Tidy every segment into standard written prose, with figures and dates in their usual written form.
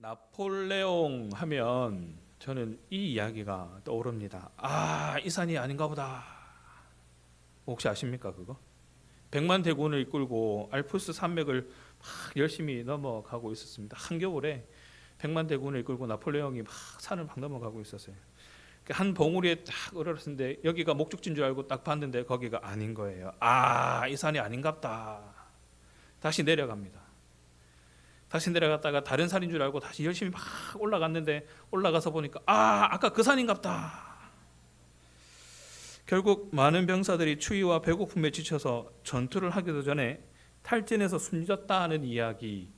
나폴레옹 하면 저는 이 이야기가 떠오릅니다. 이 산이 아닌가 보다. 혹시 아십니까 그거? 백만 대군을 이끌고 알프스 산맥을 막 열심히 넘어가고 있었습니다. 한겨울에 백만 대군을 이끌고 나폴레옹이 막 산을 막 넘어가고 있었어요. 한 봉우리에 딱 얼었는데 여기가 목적지인 줄 알고 딱 봤는데 거기가 아닌 거예요. 이 산이 아닌갑다. 다시 내려갑니다. 다시 내려갔다가 다른 산인 줄 알고 다시 열심히 막 올라갔는데 올라가서 보니까 아까 그 산인갑다. 결국 많은 병사들이 추위와 배고픔에 지쳐서 전투를 하기도 전에 탈진해서 숨졌다는 이야기,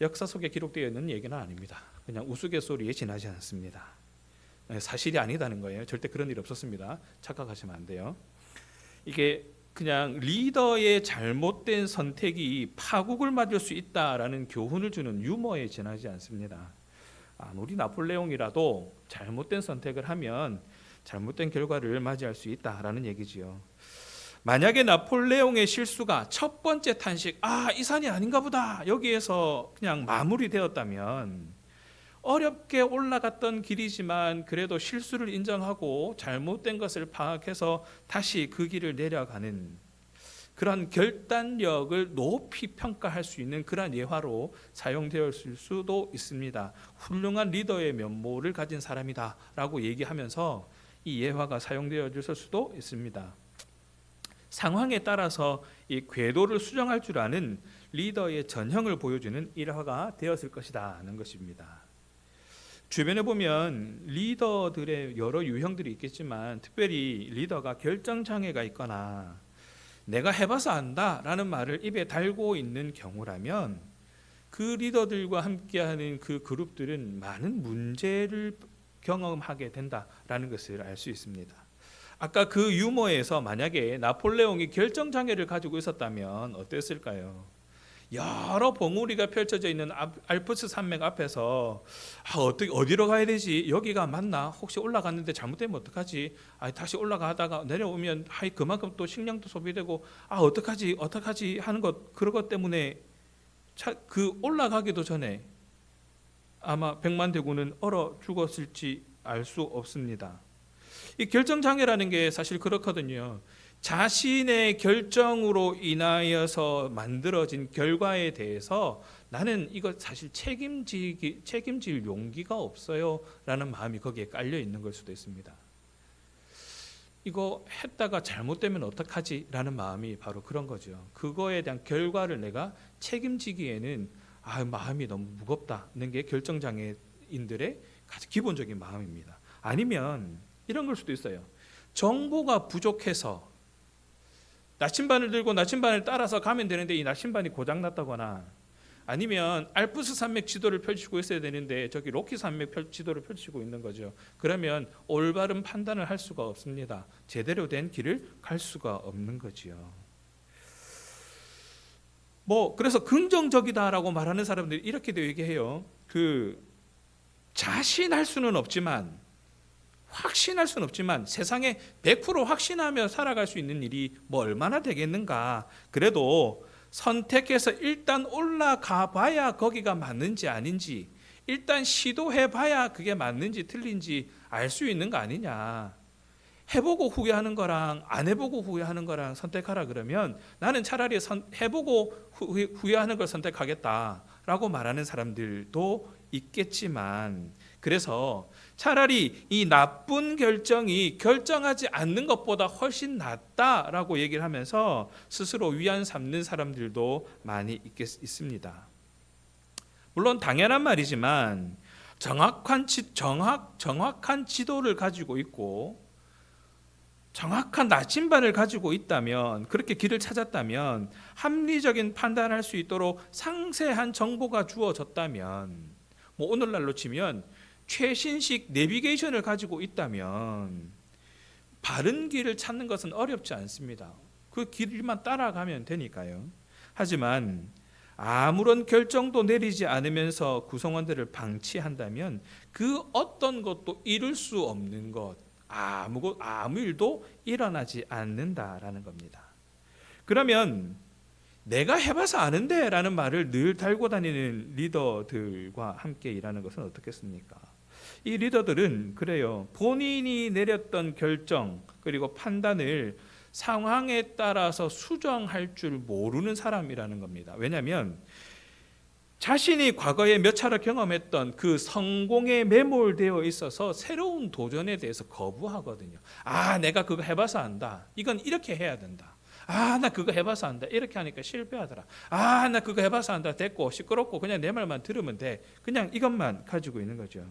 역사 속에 기록되어 있는 얘기는 아닙니다. 그냥 우스갯소리에 지나지 않습니다. 사실이 아니다는 거예요. 절대 그런 일 없었습니다. 착각하시면 안 돼요. 이게 그냥 리더의 잘못된 선택이 파국을 맞을 수 있다라는 교훈을 주는 유머에 지나지 않습니다. 아무리 나폴레옹이라도 잘못된 선택을 하면 잘못된 결과를 맞이할 수 있다라는 얘기지요. 만약에 나폴레옹의 실수가 첫 번째 탄식, 이 산이 아닌가 보다 여기에서 그냥 마무리되었다면, 어렵게 올라갔던 길이지만 그래도 실수를 인정하고 잘못된 것을 파악해서 다시 그 길을 내려가는 그런 결단력을 높이 평가할 수 있는 그런 예화로 사용되었을 수도 있습니다. 훌륭한 리더의 면모를 가진 사람이다 라고 얘기하면서 이 예화가 사용되어질 수도 있습니다. 상황에 따라서 이 궤도를 수정할 줄 아는 리더의 전형을 보여주는 일화가 되었을 것이다 하는 것입니다. 주변에 보면 리더들의 여러 유형들이 있겠지만, 특별히 리더가 결정장애가 있거나 내가 해봐서 안다라는 말을 입에 달고 있는 경우라면 그 리더들과 함께하는 그 그룹들은 많은 문제를 경험하게 된다라는 것을 알 수 있습니다. 아까 그 유머에서 만약에 나폴레옹이 결정장애를 가지고 있었다면 어땠을까요? 여러 봉우리가 펼쳐져 있는 알프스 산맥 앞에서 어디로 가야 되지? 여기가 맞나? 혹시 올라갔는데 잘못되면 어떡하지? 다시 올라가다가 내려오면 그만큼 또 식량도 소비되고 어떡하지 하는 것, 그런 것 때문에 그 올라가기도 전에 아마 백만 대군은 얼어 죽었을지 알 수 없습니다. 이 결정장애라는 게 사실 그렇거든요. 자신의 결정으로 인하여서 만들어진 결과에 대해서 나는 이거 사실 책임질 용기가 없어요 라는 마음이 거기에 깔려 있는 걸 수도 있습니다. 이거 했다가 잘못되면 어떡하지 라는 마음이 바로 그런 거죠. 그거에 대한 결과를 내가 책임지기에는 마음이 너무 무겁다는 게 결정장애인들의 가장 기본적인 마음입니다. 아니면 이런 걸 수도 있어요. 정보가 부족해서 나침반을 들고 나침반을 따라서 가면 되는데 이 나침반이 고장났다거나, 아니면 알프스 산맥 지도를 펼치고 있어야 되는데 저기 로키 산맥 지도를 펼치고 있는 거죠. 그러면 올바른 판단을 할 수가 없습니다. 제대로 된 길을 갈 수가 없는 거지요. 그래서 긍정적이다라고 말하는 사람들이 이렇게도 얘기해요. 자신할 수는 없지만, 확신할 수는 없지만 세상에 100% 확신하며 살아갈 수 있는 일이 얼마나 되겠는가. 그래도 선택해서 일단 올라가 봐야 거기가 맞는지 아닌지, 일단 시도해 봐야 그게 맞는지 틀린지 알 수 있는 거 아니냐. 해보고 후회하는 거랑 안 해보고 후회하는 거랑 선택하라 그러면 나는 차라리 해보고 후회하는 걸 선택하겠다라고 말하는 사람들도 있겠지만, 그래서 차라리 이 나쁜 결정이 결정하지 않는 것보다 훨씬 낫다라고 얘기를 하면서 스스로 위안 삼는 사람들도 많이 있습니다. 물론 당연한 말이지만 정확한 지도를 가지고 있고 정확한 나침반을 가지고 있다면, 그렇게 길을 찾았다면, 합리적인 판단할 수 있도록 상세한 정보가 주어졌다면, 오늘날로 치면 최신식 내비게이션을 가지고 있다면 바른 길을 찾는 것은 어렵지 않습니다. 그 길만 따라가면 되니까요. 하지만 아무런 결정도 내리지 않으면서 구성원들을 방치한다면 그 어떤 것도 이룰 수 없는 것, 아무 일도 일어나지 않는다라는 겁니다. 그러면 내가 해봐서 아는데 라는 말을 늘 달고 다니는 리더들과 함께 일하는 것은 어떻겠습니까? 이 리더들은 그래요. 본인이 내렸던 결정 그리고 판단을 상황에 따라서 수정할 줄 모르는 사람이라는 겁니다. 왜냐하면 자신이 과거에 몇 차례 경험했던 그 성공에 매몰되어 있어서 새로운 도전에 대해서 거부하거든요. 내가 그거 해봐서 안다. 이건 이렇게 해야 된다. 나 그거 해봐서 안다. 이렇게 하니까 실패하더라. 나 그거 해봐서 안다. 됐고 시끄럽고 그냥 내 말만 들으면 돼. 그냥 이것만 가지고 있는 거죠.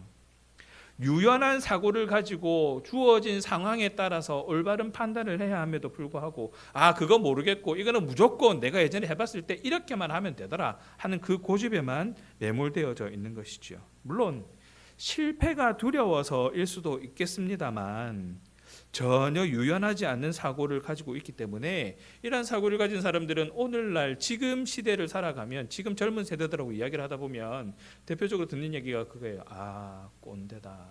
유연한 사고를 가지고 주어진 상황에 따라서 올바른 판단을 해야 함에도 불구하고 그거 모르겠고 이거는 무조건 내가 예전에 해봤을 때 이렇게만 하면 되더라 하는 그 고집에만 매몰되어져 있는 것이죠. 물론 실패가 두려워서일 수도 있겠습니다만 전혀 유연하지 않는 사고를 가지고 있기 때문에 이런 사고를 가진 사람들은 오늘날 지금 시대를 살아가면 지금 젊은 세대들하고 이야기를 하다 보면 대표적으로 듣는 얘기가 그거예요. 꼰대다.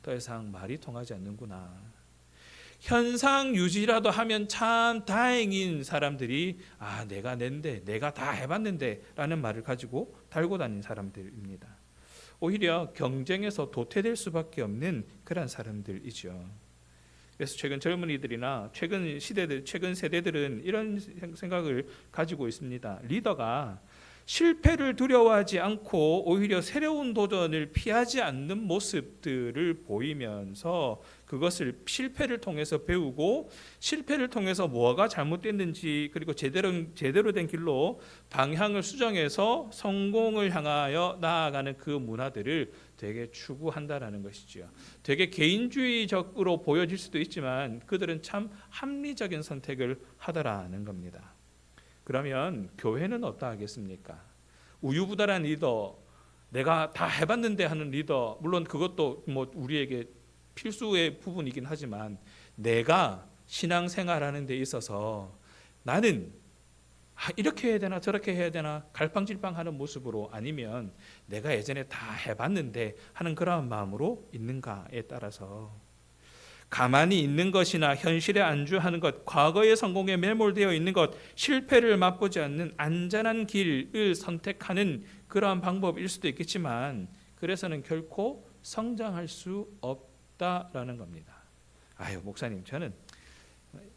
더 이상 말이 통하지 않는구나. 현상 유지라도 하면 참 다행인 사람들이 내가 낸데 내가 다 해봤는데 라는 말을 가지고 달고 다니는 사람들입니다. 오히려 경쟁에서 도태될 수밖에 없는 그런 사람들이죠. 그래서 최근 젊은이들이나 최근 시대들, 최근 세대들은 이런 생각을 가지고 있습니다. 리더가 실패를 두려워하지 않고 오히려 새로운 도전을 피하지 않는 모습들을 보이면서 그것을 실패를 통해서 배우고 실패를 통해서 뭐가 잘못됐는지 그리고 제대로 된 길로 방향을 수정해서 성공을 향하여 나아가는 그 문화들을 되게 추구한다라는 것이죠. 되게 개인주의적으로 보여질 수도 있지만 그들은 참 합리적인 선택을 하더라는 겁니다. 그러면 교회는 어떠하겠습니까? 우유부단한 리더, 내가 다 해봤는데 하는 리더, 물론 그것도 우리에게 필수의 부분이긴 하지만 내가 신앙생활하는 데 있어서 나는 이렇게 해야 되나 저렇게 해야 되나 갈팡질팡하는 모습으로 아니면 내가 예전에 다 해봤는데 하는 그러한 마음으로 있는가에 따라서 가만히 있는 것이나 현실에 안주하는 것, 과거의 성공에 매몰되어 있는 것, 실패를 맛보지 않는 안전한 길을 선택하는 그러한 방법일 수도 있겠지만 그래서는 결코 성장할 수 없다라는 겁니다. 목사님 저는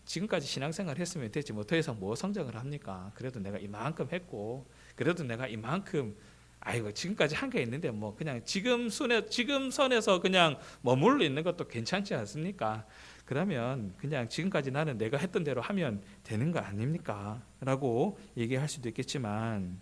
지금까지 신앙생활 했으면 됐지 더 이상 뭐 성장을 합니까? 그래도 내가 이만큼 했고 그래도 내가 이만큼 지금까지 한 게 있는데 그냥 지금 선에서 그냥 머물러 있는 것도 괜찮지 않습니까? 그러면 그냥 지금까지 나는 내가 했던 대로 하면 되는 거 아닙니까? 라고 얘기할 수도 있겠지만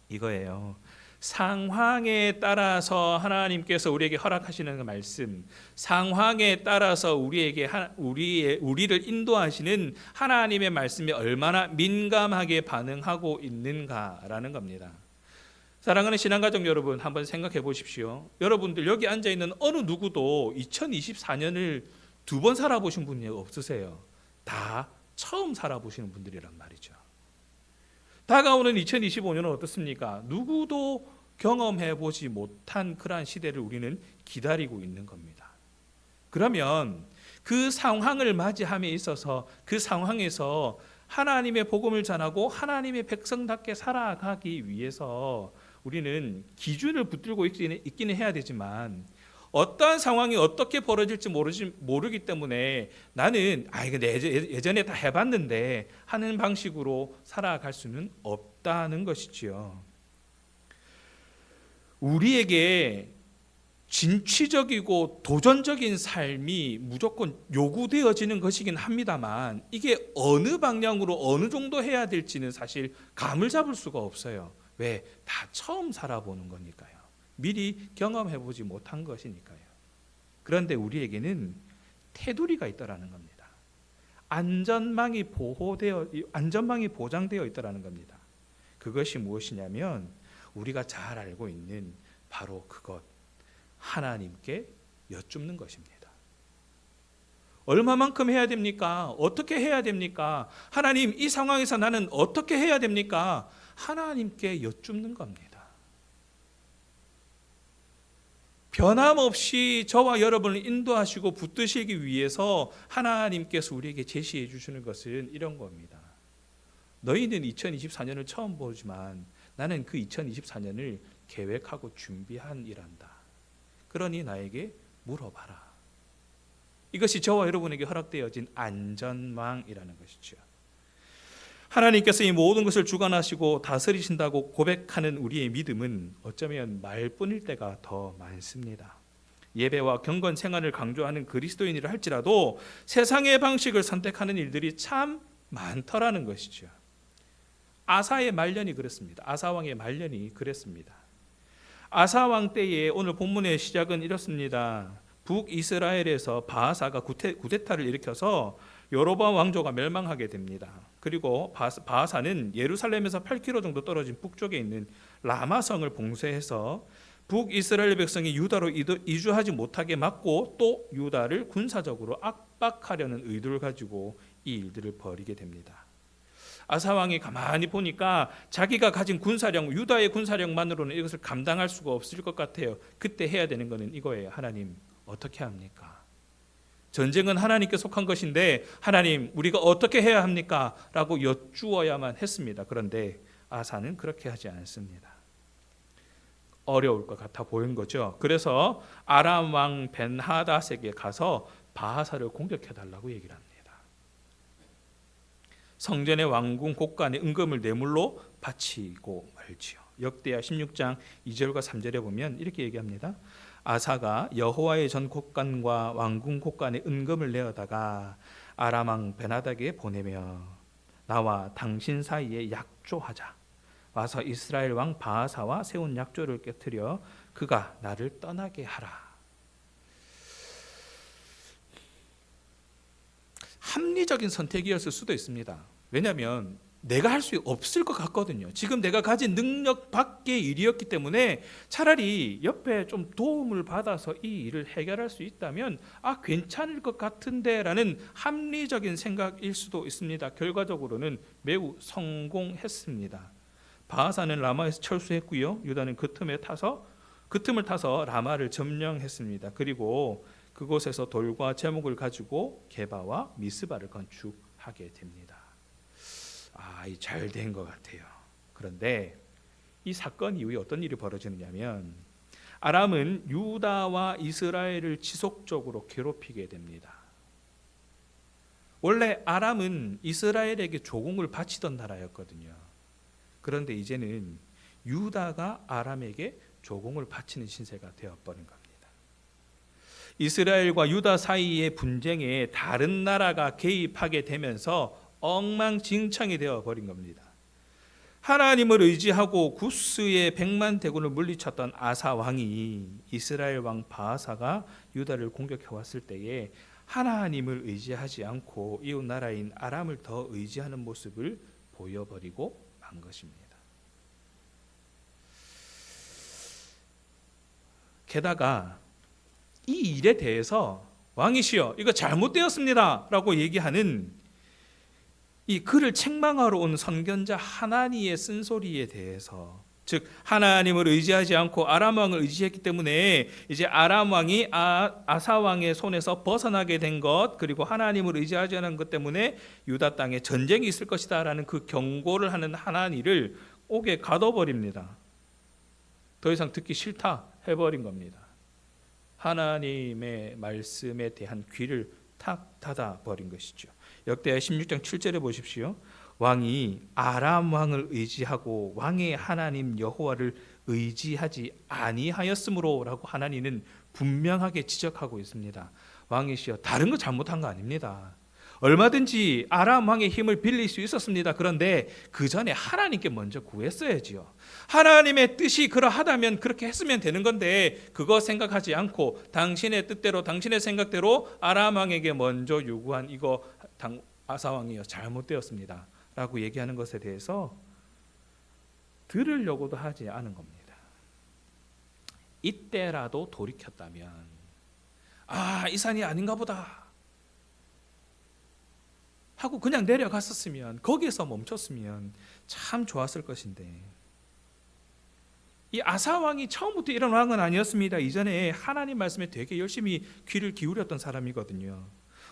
이거예요. 상황에 따라서 하나님께서 우리에게 허락하시는 말씀, 상황에 따라서 우리를 인도하시는 하나님의 말씀에 얼마나 민감하게 반응하고 있는가라는 겁니다. 사랑하는 신앙가족 여러분, 한번 생각해 보십시오. 여러분들 여기 앉아 있는 어느 누구도 2024년을 2번 살아보신 분이 없으세요. 다 처음 살아보시는 분들이란 말이죠. 다가오는 2025년은 어떻습니까? 누구도 경험해 보지 못한 그러한 시대를 우리는 기다리고 있는 겁니다. 그러면 그 상황을 맞이함에 있어서 그 상황에서 하나님의 복음을 전하고 하나님의 백성답게 살아가기 위해서 우리는 기준을 붙들고 있기는 해야 되지만 어떠한 상황이 어떻게 벌어질지 모르기 때문에 나는 이거 예전에 다 해봤는데 하는 방식으로 살아갈 수는 없다는 것이지요. 우리에게 진취적이고 도전적인 삶이 무조건 요구되어지는 것이긴 합니다만 이게 어느 방향으로 어느 정도 해야 될지는 사실 감을 잡을 수가 없어요. 왜? 다 처음 살아보는 거니까요. 미리 경험해보지 못한 것이니까요. 그런데 우리에게는 테두리가 있다라는 겁니다. 안전망이 보장되어 있다라는 겁니다. 그것이 무엇이냐면 우리가 잘 알고 있는 바로 그것, 하나님께 여쭙는 것입니다. 얼마만큼 해야 됩니까? 어떻게 해야 됩니까? 하나님, 이 상황에서 나는 어떻게 해야 됩니까? 하나님께 여쭙는 겁니다. 변함없이 저와 여러분을 인도하시고 붙드시기 위해서 하나님께서 우리에게 제시해 주시는 것은 이런 겁니다. 너희는 2024년을 처음 보지만 나는 그 2024년을 계획하고 준비한 일한다. 그러니 나에게 물어봐라. 이것이 저와 여러분에게 허락되어진 안전망이라는 것이죠. 하나님께서 이 모든 것을 주관하시고 다스리신다고 고백하는 우리의 믿음은 어쩌면 말뿐일 때가 더 많습니다. 예배와 경건 생활을 강조하는 그리스도인이라 할지라도 세상의 방식을 선택하는 일들이 참 많더라는 것이죠. 아사의 말년이 그랬습니다. 아사 왕의 말년이 그랬습니다. 아사 왕 때에 오늘 본문의 시작은 이렇습니다. 북이스라엘에서 바하사가 구데타를 일으켜서 여로보암 왕조가 멸망하게 됩니다. 그리고 바하사는 예루살렘에서 8km 정도 떨어진 북쪽에 있는 라마성을 봉쇄해서 북이스라엘 백성이 유다로 이주하지 못하게 막고 또 유다를 군사적으로 압박하려는 의도를 가지고 이 일들을 벌이게 됩니다. 아사 왕이 가만히 보니까 자기가 가진 군사력, 유다의 군사력만으로는 이것을 감당할 수가 없을 것 같아요. 그때 해야 되는 것은 이거예요. 하나님, 어떻게 합니까? 전쟁은 하나님께 속한 것인데 하나님, 우리가 어떻게 해야 합니까? 라고 여쭈어야만 했습니다. 그런데 아사는 그렇게 하지 않습니다. 어려울 것 같아 보인 거죠. 그래서 아람 왕 벤하닷에게 가서 바하사를 공격해달라고 얘기를 합니다. 성전의 왕궁 곳간에 은금을 뇌물로 바치고 말지요. 역대하 16장 2절과 3절에 보면 이렇게 얘기합니다. 아사가 여호와의 전 곳간과 왕궁 곳간에 은금을 내어다가 아람 왕 벤하닷에게 보내며 나와 당신 사이에 약조하자. 와서 이스라엘 왕 바하사와 세운 약조를 깨뜨려 그가 나를 떠나게 하라. 합리적인 선택이었을 수도 있습니다. 왜냐하면 내가 할 수 없을 것 같거든요. 지금 내가 가진 능력 밖의 일이었기 때문에 차라리 옆에 좀 도움을 받아서 이 일을 해결할 수 있다면 괜찮을 것 같은데 라는 합리적인 생각일 수도 있습니다. 결과적으로는 매우 성공했습니다. 바하사는 라마에서 철수했고요. 유다는 그 틈을 타서 라마를 점령했습니다. 그리고 그곳에서 돌과 제목을 가지고 게바와 미스바를 건축하게 됩니다. 잘 된 것 같아요. 그런데 이 사건 이후에 어떤 일이 벌어지느냐면 아람은 유다와 이스라엘을 지속적으로 괴롭히게 됩니다. 원래 아람은 이스라엘에게 조공을 바치던 나라였거든요. 그런데 이제는 유다가 아람에게 조공을 바치는 신세가 되어버린 겁니다. 이스라엘과 유다 사이의 분쟁에 다른 나라가 개입하게 되면서 엉망진창이 되어버린 겁니다. 하나님을 의지하고 구스의 100만 대군을 물리쳤던 아사 왕이 이스라엘 왕 바하사가 유다를 공격해 왔을 때에 하나님을 의지하지 않고 이웃 나라인 아람을 더 의지하는 모습을 보여버리고 만 것입니다. 게다가 이 일에 대해서 왕이시여 이거 잘못되었습니다 라고 얘기하는 이 그를 책망하러 온 선견자 하나니의 쓴소리에 대해서, 즉 하나님을 의지하지 않고 아람 왕을 의지했기 때문에 이제 아람 왕이 아사 왕의 손에서 벗어나게 된 것, 그리고 하나님을 의지하지 않은 것 때문에 유다 땅에 전쟁이 있을 것이다 라는 그 경고를 하는 하나니를 옥에 가둬버립니다. 더 이상 듣기 싫다 해버린 겁니다. 하나님의 말씀에 대한 귀를 탁 닫아버린 것이죠. 역대하 16장 7절에 보십시오. 왕이 아람 왕을 의지하고 왕의 하나님 여호와를 의지하지 아니하였으므로 라고 하나님은 분명하게 지적하고 있습니다. 왕이시여 다른 거 잘못한 거 아닙니다. 얼마든지 아람 왕의 힘을 빌릴 수 있었습니다. 그런데 그 전에 하나님께 먼저 구했어야지요. 하나님의 뜻이 그러하다면 그렇게 했으면 되는 건데 그거 생각하지 않고 당신의 뜻대로 당신의 생각대로 아람 왕에게 먼저 요구한 이거 아사 왕이요 잘못되었습니다 라고 얘기하는 것에 대해서 들으려고도 하지 않은 겁니다. 이때라도 돌이켰다면 이 산이 아닌가 보다 하고 그냥 내려갔었으면, 거기에서 멈췄으면 참 좋았을 것인데, 이 아사 왕이 처음부터 이런 왕은 아니었습니다. 이전에 하나님 말씀에 되게 열심히 귀를 기울였던 사람이거든요.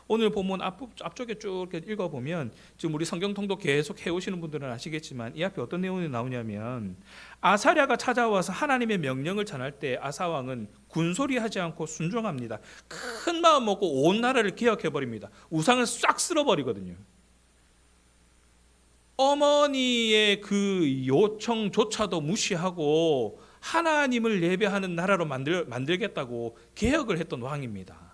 오늘 본문 앞쪽에 쭉 이렇게 읽어보면 지금 우리 성경 통독 계속 해오시는 분들은 아시겠지만 이 앞에 어떤 내용이 나오냐면 아사랴가 찾아와서 하나님의 명령을 전할 때 아사 왕은 군소리하지 않고 순종합니다. 큰 마음 먹고 온 나라를 기억해버립니다. 우상을 싹 쓸어버리거든요. 어머니의 그 요청조차도 무시하고 하나님을 예배하는 나라로 만들겠다고 개혁을 했던 왕입니다.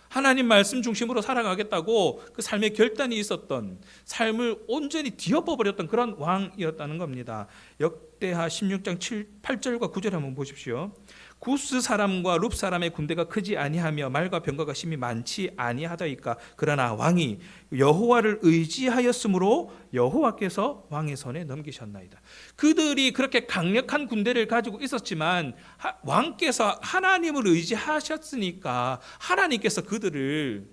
하나님 말씀 중심으로 살아가겠다고 그 삶의 결단이 있었던, 삶을 온전히 뒤엎어버렸던 그런 왕이었다는 겁니다. 역대하 16장 8절과 9절 한번 보십시오. 구스 사람과 룹 사람의 군대가 크지 아니하며 말과 병거가 심히 많지 아니하다이까. 그러나 왕이 여호와를 의지하였으므로 여호와께서 왕의 손에 넘기셨나이다. 그들이 그렇게 강력한 군대를 가지고 있었지만 왕께서 하나님을 의지하셨으니까 하나님께서 그들을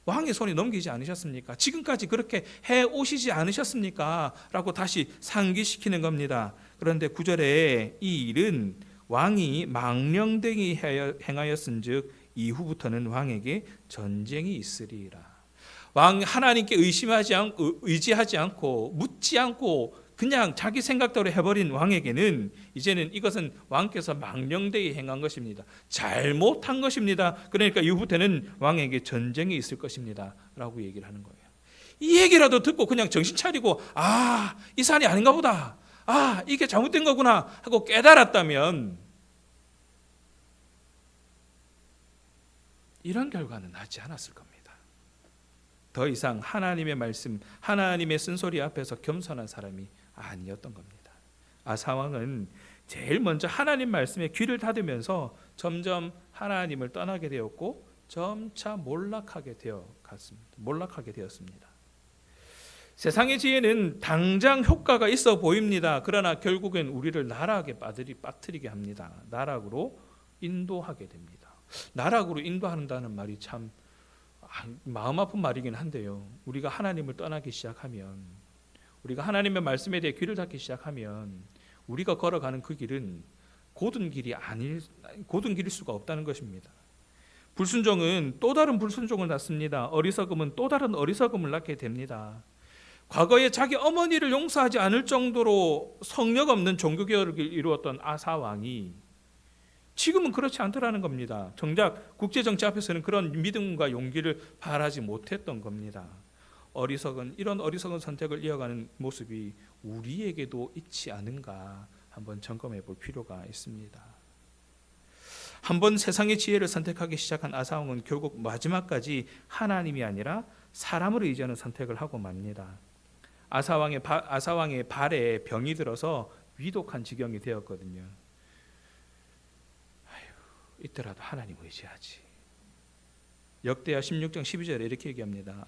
왕의 손에 넘기지 않으셨습니까? 지금까지 그렇게 해오시지 않으셨습니까? 라고 다시 상기시키는 겁니다. 그런데 9절에 이 일은 왕이 망령되이 행하였은즉 이후부터는 왕에게 전쟁이 있으리라. 왕 하나님께 의지하지 않고 묻지 않고 그냥 자기 생각대로 해버린 왕에게는 이제는 이것은 왕께서 망령되이 행한 것입니다. 잘못한 것입니다. 그러니까 이후부터는 왕에게 전쟁이 있을 것입니다 라고 얘기를 하는 거예요. 이 얘기라도 듣고 그냥 정신 차리고 이 산이 아닌가 보다, 이게 잘못된 거구나 하고 깨달았다면 이런 결과는 나지 않았을 겁니다. 더 이상 하나님의 말씀, 하나님의 쓴소리 앞에서 겸손한 사람이 아니었던 겁니다. 아사 왕은 제일 먼저 하나님 말씀에 귀를 닫으면서 점점 하나님을 떠나게 되었고 점차 몰락하게 되었습니다. 세상의 지혜는 당장 효과가 있어 보입니다. 그러나 결국엔 우리를 나락에 빠뜨리게 합니다. 나락으로 인도하게 됩니다. 나락으로 인도한다는 말이 참 마음 아픈 말이긴 한데요. 우리가 하나님을 떠나기 시작하면, 우리가 하나님의 말씀에 대해 귀를 닫기 시작하면 우리가 걸어가는 그 길은 고든 길일 수가 없다는 것입니다. 불순종은 또 다른 불순종을 낳습니다. 어리석음은 또 다른 어리석음을 낳게 됩니다. 과거에 자기 어머니를 용서하지 않을 정도로 성력 없는 종교개혁을 이루었던 아사 왕이 지금은 그렇지 않더라는 겁니다. 정작 국제정치 앞에서는 그런 믿음과 용기를 발하지 못했던 겁니다. 이런 어리석은 선택을 이어가는 모습이 우리에게도 있지 않은가 한번 점검해 볼 필요가 있습니다. 한번 세상의 지혜를 선택하기 시작한 아사왕은 결국 마지막까지 하나님이 아니라 사람을 의지하는 선택을 하고 맙니다. 아사왕의 발에 병이 들어서 위독한 지경이 되었거든요. 이때라도 하나님 의지하지. 역대하 16장 12절에 이렇게 얘기합니다.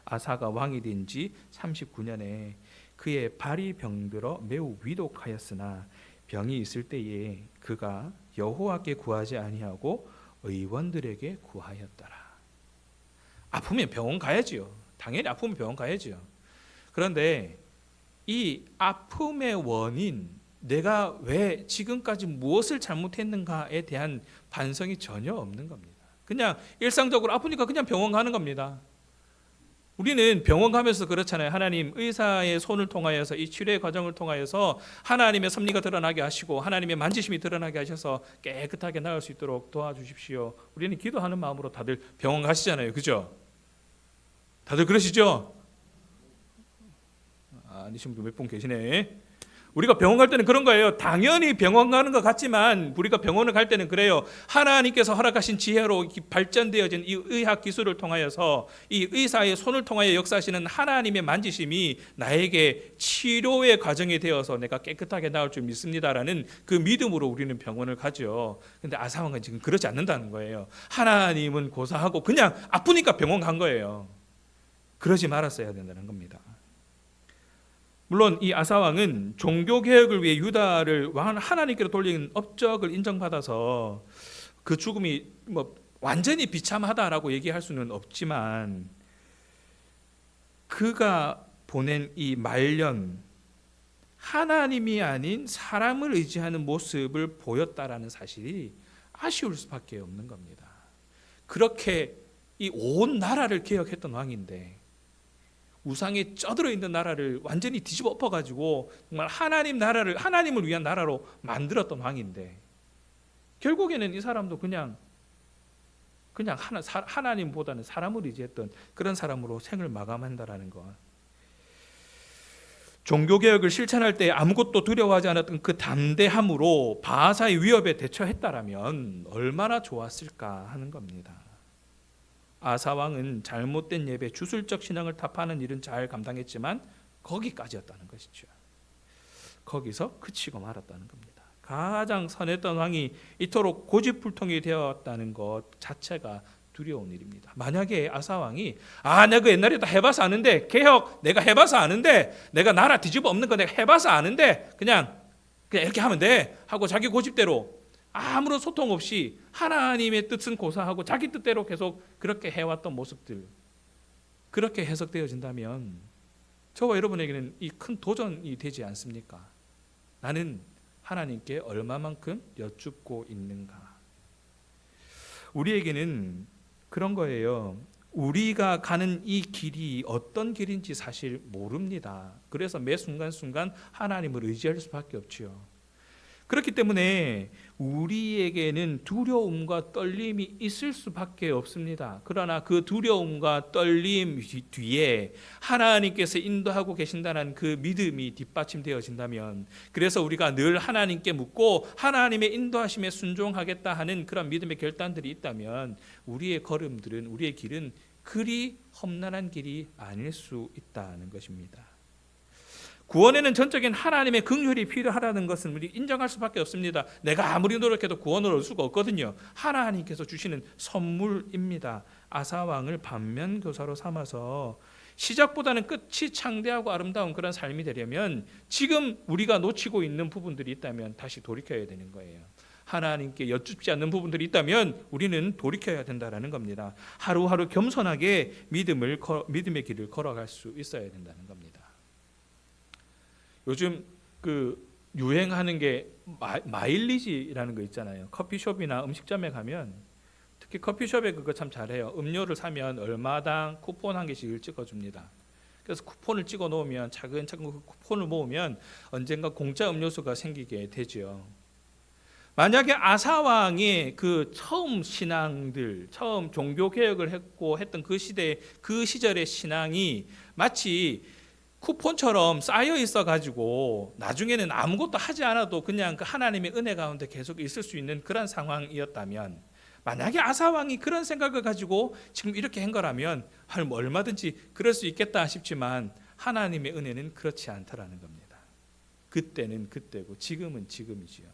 아사가 왕이 된 지 39년에 그의 발이 병들어 매우 위독하였으나 병이 있을 때에 그가 여호와께 구하지 아니하고 의원들에게 구하였더라. 아프면 병원 가야지요. 당연히 아프면 병원 가야지요. 그런데 이 아픔의 원인, 내가 왜 지금까지 무엇을 잘못했는가에 대한 반성이 전혀 없는 겁니다. 그냥 일상적으로 아프니까 그냥 병원 가는 겁니다. 우리는 병원 가면서 그렇잖아요. 하나님, 의사의 손을 통하여서 이 치료의 과정을 통하여서 하나님의 섭리가 드러나게 하시고 하나님의 만지심이 드러나게 하셔서 깨끗하게 나을 수 있도록 도와주십시오. 우리는 기도하는 마음으로 다들 병원 가시잖아요. 그죠? 다들 그러시죠? 아니신 분 몇 분 계시네. 우리가 병원 갈 때는 그런 거예요. 당연히 병원 가는 것 같지만 우리가 병원을 갈 때는 그래요. 하나님께서 허락하신 지혜로 발전되어진 이 의학 기술을 통하여서 이 의사의 손을 통하여 역사하시는 하나님의 만지심이 나에게 치료의 과정이 되어서 내가 깨끗하게 나을 줄 믿습니다라는 그 믿음으로 우리는 병원을 가죠. 근데 아사왕은 지금 그렇지 않는다는 거예요. 하나님은 고사하고 그냥 아프니까 병원 간 거예요. 그러지 말았어야 된다는 겁니다. 물론 이 아사왕은 종교개혁을 위해 유다를 하나님께로 돌리는 업적을 인정받아서 그 죽음이 완전히 비참하다라고 얘기할 수는 없지만 그가 보낸 이 말년, 하나님이 아닌 사람을 의지하는 모습을 보였다라는 사실이 아쉬울 수밖에 없는 겁니다. 그렇게 이 온 나라를 개혁했던 왕인데 우상에 쩌들어 있는 나라를 완전히 뒤집어 엎어가지고 정말 하나님 나라를 하나님을 위한 나라로 만들었던 왕인데 결국에는 이 사람도 그냥 하나님보다는 사람을 의지했던 그런 사람으로 생을 마감한다라는 것. 종교개혁을 실천할 때 아무것도 두려워하지 않았던 그 담대함으로 바하사의 위협에 대처했다라면 얼마나 좋았을까 하는 겁니다. 아사 왕은 잘못된 예배, 주술적 신앙을 타파하는 일은 잘 감당했지만 거기까지였다는 것이죠. 거기서 그치고 말았다는 겁니다. 가장 선했던 왕이 이토록 고집불통이 되었다는 것 자체가 두려운 일입니다. 만약에 아사 왕이 내가 옛날에 다 해봐서 아는데 개혁 내가 해봐서 아는데 내가 나라 뒤집어 엎는 거 내가 해봐서 아는데 그냥 이렇게 하면 돼 하고 자기 고집대로 아무런 소통 없이 하나님의 뜻은 고사하고 자기 뜻대로 계속 그렇게 해왔던 모습들 그렇게 해석되어진다면 저와 여러분에게는 이 큰 도전이 되지 않습니까? 나는 하나님께 얼마만큼 여쭙고 있는가? 우리에게는 그런 거예요. 우리가 가는 이 길이 어떤 길인지 사실 모릅니다. 그래서 매 순간순간 하나님을 의지할 수밖에 없지요. 그렇기 때문에 우리에게는 두려움과 떨림이 있을 수밖에 없습니다. 그러나 그 두려움과 떨림 뒤에 하나님께서 인도하고 계신다는 그 믿음이 뒷받침되어진다면, 그래서 우리가 늘 하나님께 묻고 하나님의 인도하심에 순종하겠다 하는 그런 믿음의 결단들이 있다면 우리의 걸음들은, 우리의 길은 그리 험난한 길이 아닐 수 있다는 것입니다. 구원에는 전적인 하나님의 긍휼이 필요하다는 것은 우리 인정할 수밖에 없습니다. 내가 아무리 노력해도 구원을 얻을 수가 없거든요. 하나님께서 주시는 선물입니다. 아사 왕을 반면교사로 삼아서 시작보다는 끝이 창대하고 아름다운 그런 삶이 되려면 지금 우리가 놓치고 있는 부분들이 있다면 다시 돌이켜야 되는 거예요. 하나님께 여쭙지 않는 부분들이 있다면 우리는 돌이켜야 된다는 겁니다. 하루하루 겸손하게 믿음의 길을 걸어갈 수 있어야 된다는 겁니다. 요즘 그 유행하는 게 마일리지라는 거 있잖아요. 커피숍이나 음식점에 가면 특히 커피숍에 그거 참 잘해요. 음료를 사면 얼마당 쿠폰 한 개씩을 찍어줍니다. 그래서 쿠폰을 찍어 놓으면 차근차근 그 쿠폰을 모으면 언젠가 공짜 음료수가 생기게 되죠. 만약에 아사왕의 그 처음 신앙들, 처음 종교 개혁을 했고 했던 그 시절의 신앙이 마치 쿠폰처럼 쌓여 있어 가지고 나중에는 아무것도 하지 않아도 그냥 그 하나님의 은혜 가운데 계속 있을 수 있는 그런 상황이었다면, 만약에 아사 왕이 그런 생각을 가지고 지금 이렇게 한 거라면 얼마든지 그럴 수 있겠다 싶지만 하나님의 은혜는 그렇지 않다라는 겁니다. 그때는 그때고 지금은 지금이지요.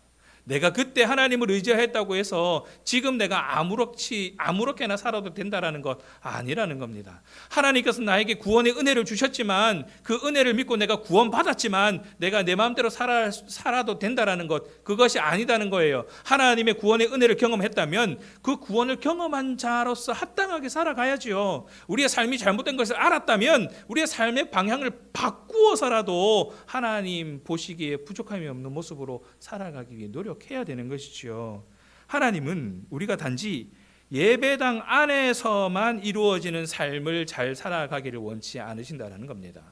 내가 그때 하나님을 의지했다고 해서 지금 내가 아무렇게나 살아도 된다라는 것 아니라는 겁니다. 하나님께서 나에게 구원의 은혜를 주셨지만 그 은혜를 믿고 내가 구원받았지만 내가 내 마음대로 살아도 된다라는 것, 그것이 아니다는 거예요. 하나님의 구원의 은혜를 경험했다면 그 구원을 경험한 자로서 합당하게 살아가야지요. 우리의 삶이 잘못된 것을 알았다면 우리의 삶의 방향을 바꾸어서라도 하나님 보시기에 부족함이 없는 모습으로 살아가기 위해 노력해야 되는 것이죠. 하나님은 우리가 단지 예배당 안에서만 이루어지는 삶을 잘 살아가기를 원치 않으신다는 겁니다.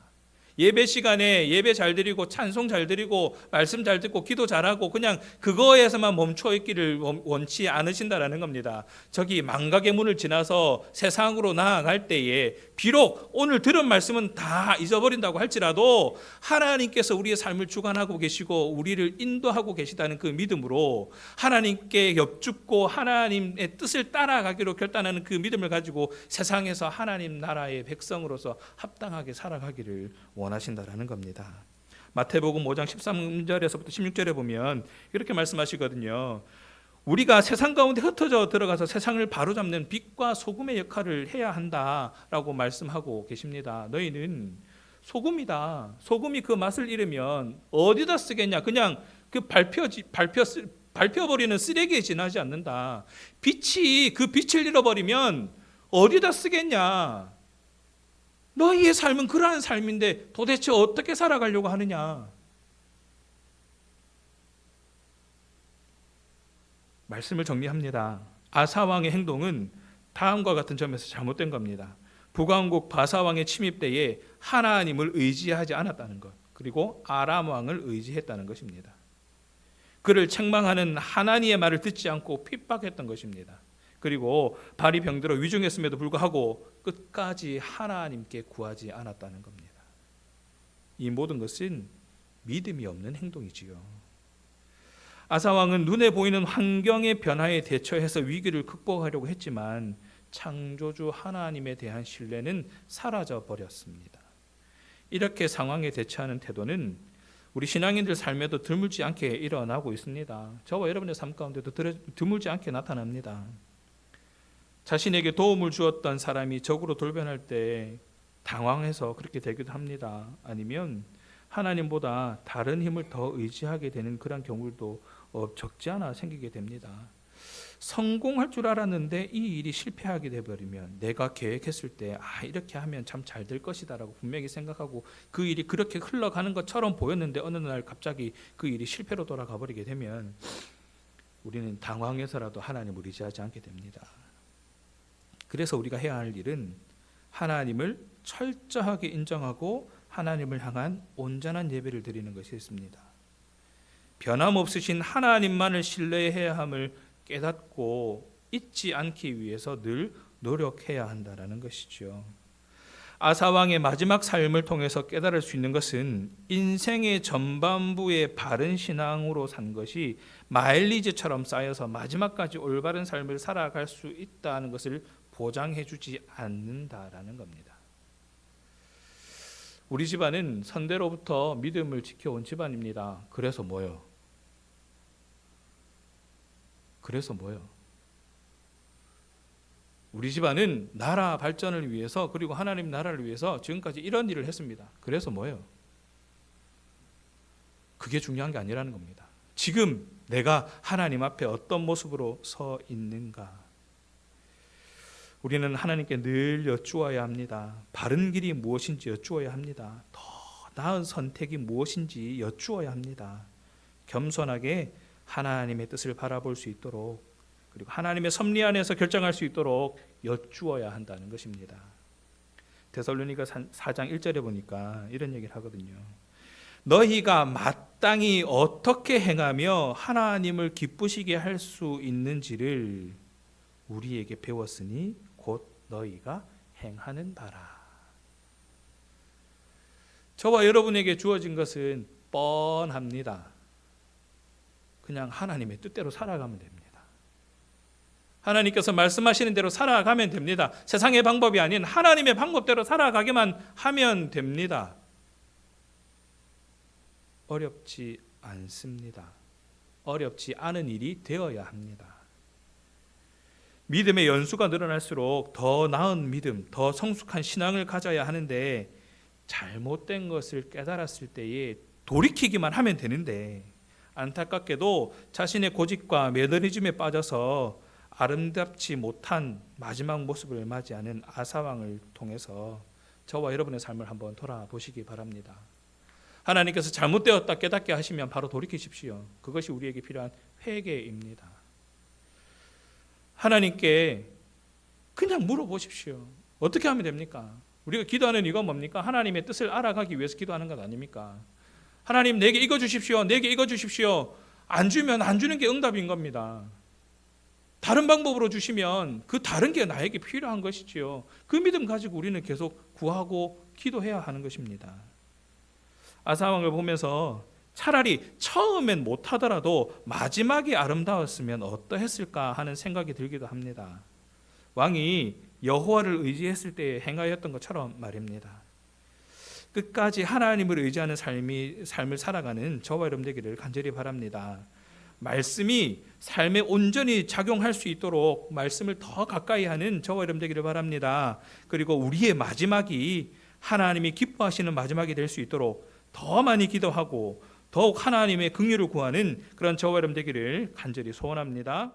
예배 시간에 예배 잘 드리고 찬송 잘 드리고 말씀 잘 듣고 기도 잘하고 그냥 그거에서만 멈춰 있기를 원치 않으신다라는 겁니다. 저기 망각의 문을 지나서 세상으로 나아갈 때에 비록 오늘 들은 말씀은 다 잊어버린다고 할지라도 하나님께서 우리의 삶을 주관하고 계시고 우리를 인도하고 계시다는 그 믿음으로 하나님께 여쭙고 하나님의 뜻을 따라가기로 결단하는 그 믿음을 가지고 세상에서 하나님 나라의 백성으로서 합당하게 살아가기를 원하신다라는 겁니다. 마태복음 5장 13절에서부터 16절에 보면 이렇게 말씀하시거든요. 우리가 세상 가운데 흩어져 들어가서 세상을 바로잡는 빛과 소금의 역할을 해야 한다라고 말씀하고 계십니다. 너희는 소금이다. 소금이 그 맛을 잃으면 어디다 쓰겠냐? 그냥 그 밟혀버리는 쓰레기에 지나지 않는다. 빛이 그 빛을 잃어버리면 어디다 쓰겠냐? 너희의 삶은 그러한 삶인데 도대체 어떻게 살아가려고 하느냐? 말씀을 정리합니다. 아사 왕의 행동은 다음과 같은 점에서 잘못된 겁니다. 북왕국 바사왕의 침입 때에 하나님을 의지하지 않았다는 것, 그리고 아람 왕을 의지했다는 것입니다. 그를 책망하는 하나님의 말을 듣지 않고 핍박했던 것입니다. 그리고 발이 병들어 위중했음에도 불구하고 끝까지 하나님께 구하지 않았다는 겁니다. 이 모든 것은 믿음이 없는 행동이지요. 아사 왕은 눈에 보이는 환경의 변화에 대처해서 위기를 극복하려고 했지만 창조주 하나님에 대한 신뢰는 사라져 버렸습니다. 이렇게 상황에 대처하는 태도는 우리 신앙인들 삶에도 드물지 않게 일어나고 있습니다. 저와 여러분의 삶 가운데도 드물지 않게 나타납니다. 자신에게 도움을 주었던 사람이 적으로 돌변할 때 당황해서 그렇게 되기도 합니다. 아니면 하나님보다 다른 힘을 더 의지하게 되는 그런 경우도 적지 않아 생기게 됩니다. 성공할 줄 알았는데 이 일이 실패하게 되어버리면 내가 계획했을 때 이렇게 하면 참 잘 될 것이다라고 분명히 생각하고 그 일이 그렇게 흘러가는 것처럼 보였는데 어느 날 갑자기 그 일이 실패로 돌아가 버리게 되면 우리는 당황해서라도 하나님을 의지하지 않게 됩니다. 그래서 우리가 해야 할 일은 하나님을 철저하게 인정하고 하나님을 향한 온전한 예배를 드리는 것이 있습니다. 변함없으신 하나님만을 신뢰해야 함을 깨닫고 잊지 않기 위해서 늘 노력해야 한다는 것이죠. 아사 왕의 마지막 삶을 통해서 깨달을 수 있는 것은 인생의 전반부의 바른 신앙으로 산 것이 마일리지처럼 쌓여서 마지막까지 올바른 삶을 살아갈 수 있다는 것을 보장해 주지 않는다라는 겁니다. 우리 집안은 선대로부터 믿음을 지켜온 집안입니다. 그래서 뭐요? 우리 집안은 나라 발전을 위해서 그리고 하나님 나라를 위해서 지금까지 이런 일을 했습니다. 그래서 뭐예요? 그게 중요한 게 아니라는 겁니다. 지금 내가 하나님 앞에 어떤 모습으로 서 있는가? 우리는 하나님께 늘 여쭈어야 합니다. 바른 길이 무엇인지 여쭈어야 합니다. 더 나은 선택이 무엇인지 여쭈어야 합니다. 겸손하게 하나님의 뜻을 바라볼 수 있도록 그리고 하나님의 섭리 안에서 결정할 수 있도록 여쭈어야 한다는 것입니다. 데살로니가 4장 1절에 보니까 이런 얘기를 하거든요. 너희가 마땅히 어떻게 행하며 하나님을 기쁘시게 할 수 있는지를 우리에게 배웠으니 곧 너희가 행하는 바라. 저와 여러분에게 주어진 것은 뻔합니다. 그냥 하나님의 뜻대로 살아가면 됩니다. 하나님께서 말씀하시는 대로 살아가면 됩니다. 세상의 방법이 아닌 하나님의 방법대로 살아가기만 하면 됩니다. 어렵지 않습니다. 어렵지 않은 일이 되어야 합니다. 믿음의 연수가 늘어날수록 더 나은 믿음, 더 성숙한 신앙을 가져야 하는데 잘못된 것을 깨달았을 때에 돌이키기만 하면 되는데 안타깝게도 자신의 고집과 매너리즘에 빠져서 아름답지 못한 마지막 모습을 맞이하는 아사왕을 통해서 저와 여러분의 삶을 한번 돌아보시기 바랍니다. 하나님께서 잘못되었다 깨닫게 하시면 바로 돌이키십시오. 그것이 우리에게 필요한 회개입니다. 하나님께 그냥 물어보십시오. 어떻게 하면 됩니까? 우리가 기도하는 이유가 뭡니까? 하나님의 뜻을 알아가기 위해서 기도하는 것 아닙니까? 하나님 내게 이거 주십시오. 내게 이거 주십시오. 안 주면 안 주는 게 응답인 겁니다. 다른 방법으로 주시면 그 다른 게 나에게 필요한 것이지요. 그 믿음 가지고 우리는 계속 구하고 기도해야 하는 것입니다. 아사왕을 보면서 차라리 처음엔 못하더라도 마지막이 아름다웠으면 어떠했을까 하는 생각이 들기도 합니다. 왕이 여호와를 의지했을 때 행하였던 것처럼 말입니다. 끝까지 하나님을 의지하는 삶을 살아가는 저와 여러분 되기를 간절히 바랍니다. 말씀이 삶에 온전히 작용할 수 있도록 말씀을 더 가까이 하는 저와 여러분 되기를 바랍니다. 그리고 우리의 마지막이 하나님이 기뻐하시는 마지막이 될 수 있도록 더 많이 기도하고 더욱 하나님의 긍휼을 구하는 그런 저와 여러분 되기를 간절히 소원합니다.